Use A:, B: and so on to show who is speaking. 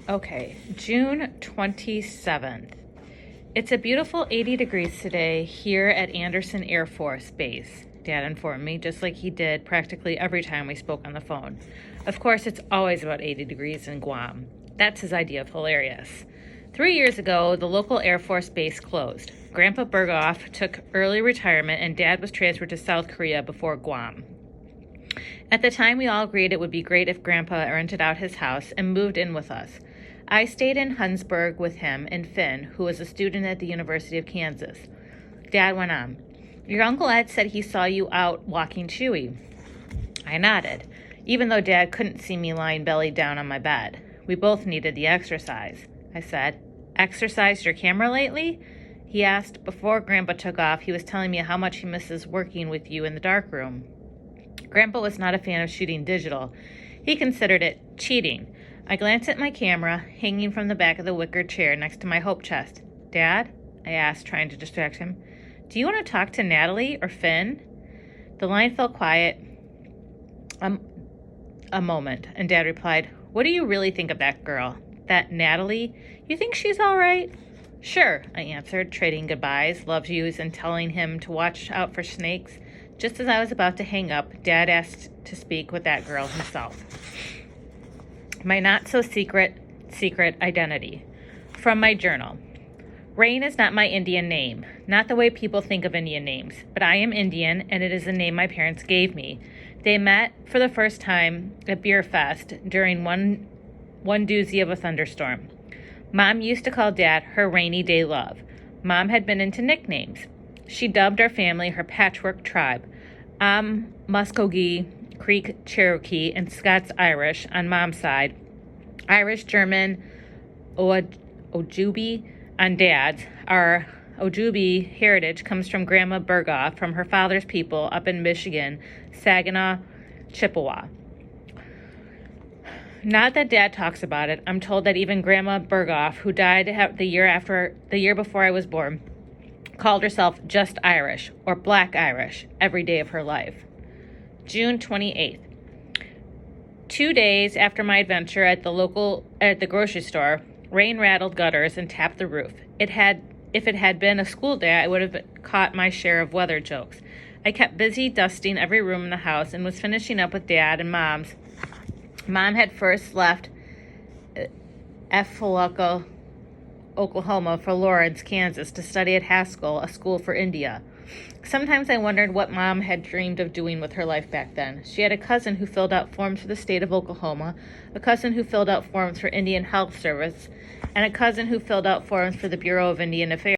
A: Okay, June 27th. It's a beautiful 80 degrees today here at Andersen Air Force Base, Dad informed me, just like he did practically every time we spoke on the phone. Of course, it's always about 80 degrees in Guam. That's his idea of hilarious. 3 years ago, the local Air Force base closed. Grandpa Berghoff took early retirement and Dad was transferred to South Korea before Guam. At the time, we all agreed it would be great if Grandpa rented out his house and moved in with us. I stayed in Hundsburg with him and Finn, who was a student at the University of Kansas. Dad went on, "Your Uncle Ed said he saw you out walking Chewy." I nodded, even though Dad couldn't see me lying belly down on my bed. We both needed the exercise. I said, "Exercised your camera lately?" He asked. Before Grandpa took off, he was telling me how much he misses working with you in the darkroom. Grandpa was not a fan of shooting digital. He considered it cheating. I glanced at my camera, hanging from the back of the wicker chair next to my hope chest. "Dad?" I asked, trying to distract him. "Do you want to talk to Natalie or Finn?" The line fell quiet a moment, and Dad replied, "What do you really think of that girl? That Natalie? You think she's all right?" "Sure," I answered, trading goodbyes, love yous, and telling him to watch out for snakes. Just as I was about to hang up, Dad asked to speak with that girl himself. My not-so-secret identity. From my journal. Rain is not my Indian name, not the way people think of Indian names, but I am Indian, and it is the name my parents gave me. They met for the first time at Beer Fest during one doozy of a thunderstorm. Mom used to call Dad her rainy day love. Mom had been into nicknames. She dubbed our family her patchwork tribe. I'm Muskogee, Creek Cherokee, and Scots Irish on Mom's side. Irish, German, Ojibwe on Dad's. Our Ojibwe heritage comes from Grandma Berghoff from her father's people up in Michigan, Saginaw, Chippewa. Not that Dad talks about it. I'm told that even Grandma Berghoff, who died the year before I was born, called herself just Irish or Black Irish every day of her life. June 28th. 2 days after my adventure at the grocery store, rain rattled gutters and tapped the roof. If it had been a school day, I would have caught my share of weather jokes. I kept busy dusting every room in the house and was finishing up with Dad and Mom's. Mom had first left Ephalaka, Oklahoma for Lawrence, Kansas to study at Haskell, a school for India. Sometimes I wondered what Mom had dreamed of doing with her life back then. She had a cousin who filled out forms for the state of Oklahoma, a cousin who filled out forms for Indian Health Service, and a cousin who filled out forms for the Bureau of Indian Affairs.